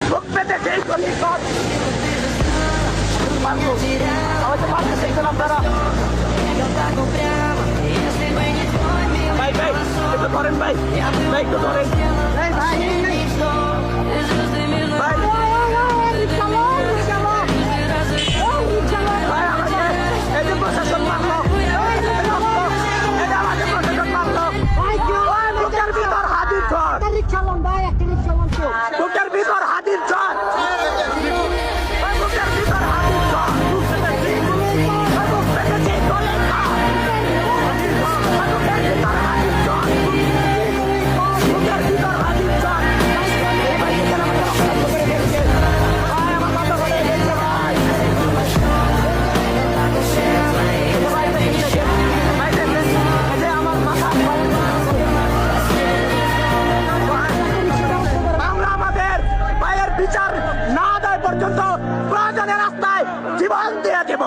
বুক পেতে সেই গলি কর মারবো আমাকে মারতে চাইছেন আপনারা ভাই ভাই একটু ধরেন ভাই ভাই একটু ধরেন ভাই ভাই প্রশাসন মারলো এটা আমাদের প্রশাসন মারলো বুকের ভিতর হাতির ঝড় বুকের ভিতর হাতির ঝড় বুকের ভিতর হাতির ঝড় বুক পেতেছে গলে বুকের ভিতর হাতির ঝড় বুকের ভিতর হাতির ঝড় আমার মাথা ধরে গেছে ভাই বিচার না দেয় পর্যন্ত প্রয়োজনের রাস্তায় জীবন দিয়ে দেব।